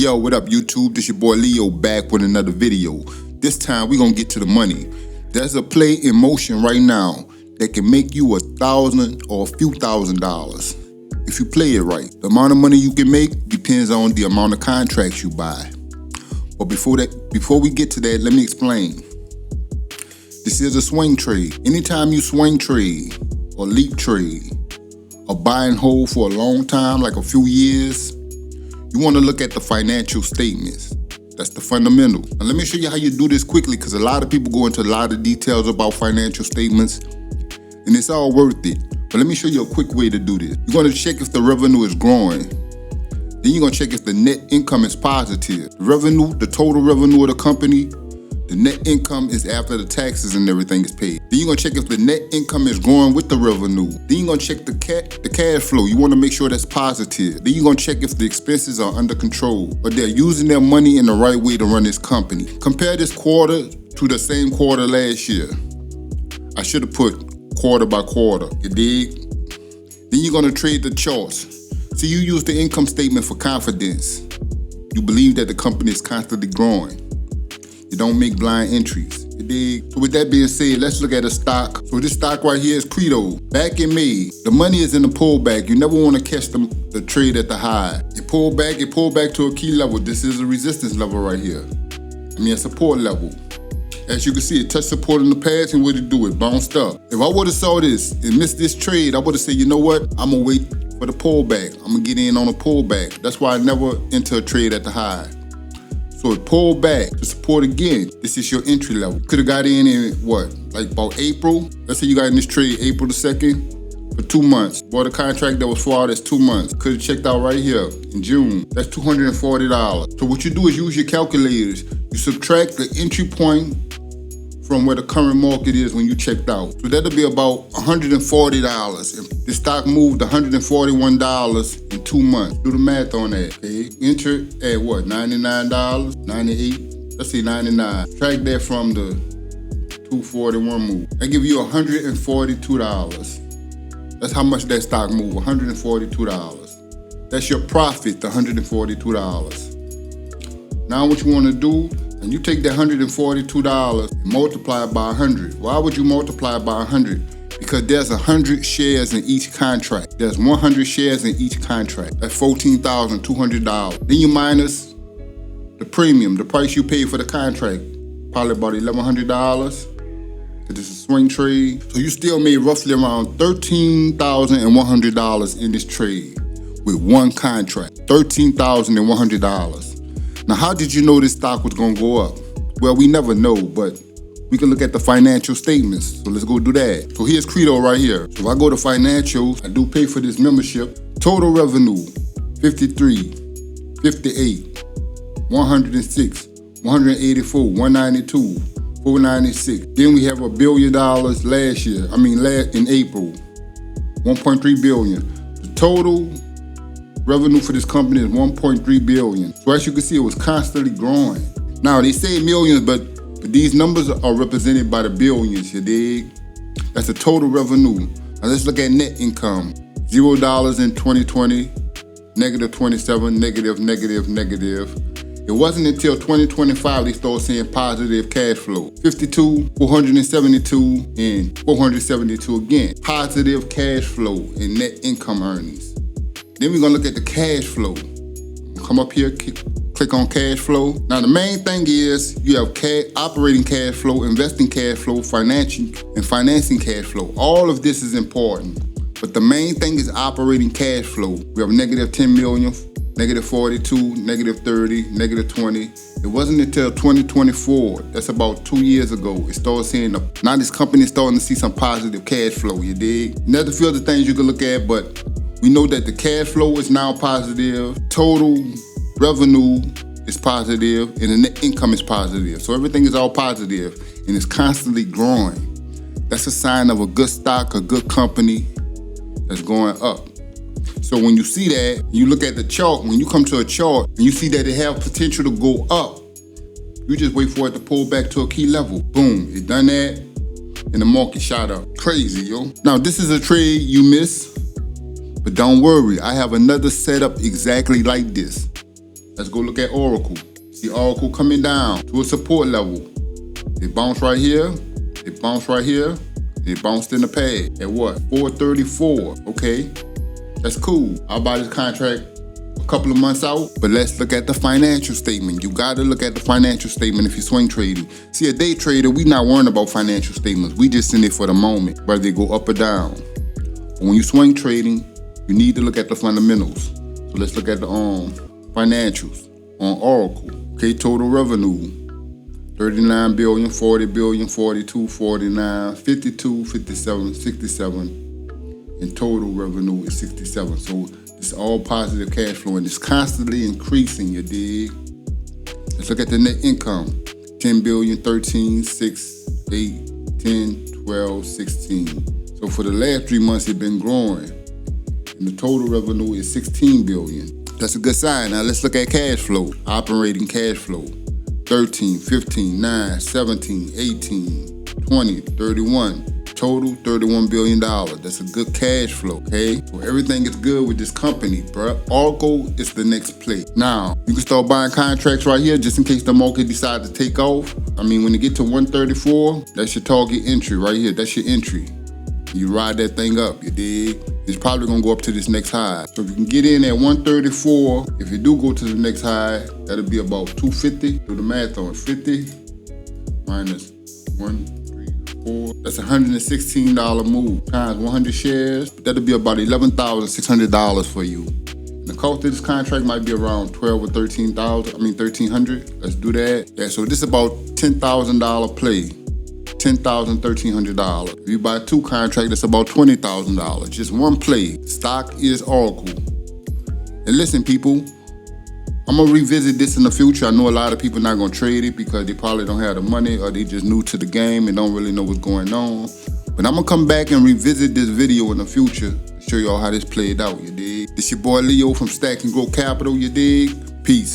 Yo, what up YouTube? This your boy Leo back with another video. This time we gonna get to the money. There's a play in motion right now that can make you $1,000 or a few $1,000s if you play it right. The amount of money you can make depends on the amount of contracts you buy. But before we get to that, let me explain. This is a swing trade. Anytime you swing trade or leap trade or buy and hold for a long time, like a few years, you want to look at the financial statements. That's the fundamental. Now let me show you how you do this quickly, because a lot of people go into a lot of details about financial statements and it's all worth it. But let me show you a quick way to do this. You're going to check if the revenue is growing. Then you're going to check if the net income is positive. The revenue, the total revenue of the company, the net income is after the taxes and everything is paid. Then you're going to check if the net income is growing with the revenue. Then you're going to check the cash flow. You want to make sure that's positive. Then you're going to check if the expenses are under control, but they're using their money in the right way to run this company. Compare this quarter to the same quarter last year. I should have put quarter by quarter, you dig? Then you're going to trade the charts. So you use the income statement for confidence. You believe that the company is constantly growing. You don't make blind entries, you dig? So with that being said, let's look at a stock. So this stock right here is Credo. Back in May, the money is in the pullback. You never want to catch the trade at the high. It pulled back to a key level. This is a resistance level right here. A support level. As you can see, it touched support in the past, and what did it do? It bounced up. If I would have saw this and missed this trade, I would have said, you know what? I'm gonna wait for the pullback. I'm gonna get in on a pullback. That's why I never enter a trade at the high. So it pulled back to support again. This is your entry level. Could have got in what? Like about April? Let's say you got in this trade April the 2nd for 2 months. Bought a contract that was for all that's 2 months. Could have checked out right here in June. That's $240. So what you do is use your calculators. You subtract the entry point from where the current market is when you checked out. So that'll be about $140. If the stock moved $141 in 2 months, do the math on that, okay? Enter at what, $99, 98? Let's say 99. Subtract that from the 241 move. That give you $142. That's how much that stock moved, $142. That's your profit, the $142. Now what you wanna do, and you take that $142 and multiply it by 100. Why would you multiply it by 100? Because there's 100 shares in each contract. There's 100 shares in each contract. That's $14,200. Then you minus the premium, the price you paid for the contract, probably about $1,100. Because this is a swing trade. So you still made roughly around $13,100 in this trade with one contract. $13,100. Now, how did you know this stock was gonna go up? Well, we never know, but we can look at the financial statements. So let's go do that. So here's Credo right here. So if I go to financials, I do pay for this membership. Total revenue, 53, 58, 106, 184, 192, 496. Then we have $1 billion last year. In April, 1.3 billion. The total revenue for this company is 1.3 billion. So as you can see, it was constantly growing. Now they say millions, but these numbers are represented by the billions, you dig? That's the total revenue. Now let's look at net income. $0 in 2020, -27, negative. It wasn't until 2025 they started seeing positive cash flow. 52, 472, and 472 again. Positive cash flow and net income earnings. Then we're gonna look at the cash flow. Come up here, click on cash flow. Now the main thing is you have operating cash flow, investing cash flow, financing cash flow. All of this is important, but the main thing is operating cash flow. We have -10 million, -42, -30, -20. It wasn't until 2024, that's about 2 years ago, it started seeing, now this company is starting to see some positive cash flow, you dig? Another few other things you can look at, but we know that the cash flow is now positive, total revenue is positive, and the net income is positive. So everything is all positive, and it's constantly growing. That's a sign of a good stock, a good company that's going up. So when you see that, you look at the chart, when you come to a chart and you see that it have potential to go up, you just wait for it to pull back to a key level. Boom, it done that, and the market shot up. Crazy, yo. Now this is a trade you miss. But don't worry, I have another setup exactly like this. Let's go look at Oracle. See Oracle coming down to a support level. It bounced right here. It bounced right here. It bounced in the pad at what? 434. Okay, that's cool. I'll buy this contract a couple of months out, but let's look at the financial statement. You gotta look at the financial statement if you're swing trading. See, a day trader, we not worrying about financial statements. We just in it for the moment, whether they go up or down. But when you swing trading, you need to look at the fundamentals. So let's look at the financials on Oracle. Okay, total revenue. 39 billion, 40 billion, 42, 49, 52, 57, 67, and total revenue is 67. So it's all positive cash flow and it's constantly increasing, you dig? Let's look at the net income. 10 billion, 13, 6, 8, 10, 12, 16. So for the last 3 months, it's been growing. And the total revenue is 16 billion. That's a good sign. Now let's look at cash flow, operating cash flow. 13, 15, 9, 17, 18, 20, 31. Total $31 billion. That's a good cash flow, okay? So everything is good with this company, bro. Oracle is the next play. Now, you can start buying contracts right here just in case the market decides to take off. I mean, when you get to 134, that's your target entry right here. That's your entry. You ride that thing up, you dig? It's probably gonna go up to this next high. So if you can get in at 134, if you do go to the next high, that'll be about 250. Do the math on 50 minus 134. That's $116 move times 100 shares. That'll be about $11,600 for you. And the cost of this contract might be around $12,000 or $13,000. Let's do that. Yeah, so this is about $10,000 play. $10,000, $1,300. If you buy 2 contracts, that's about $20,000. Just one play. Stock is Oracle. And listen, people, I'm gonna revisit this in the future. I know a lot of people not gonna trade it because they probably don't have the money or they just new to the game and don't really know what's going on. But I'm gonna come back and revisit this video in the future to show y'all how this played out, you dig? This your boy Leo from Stack and Grow Capital, you dig? Peace.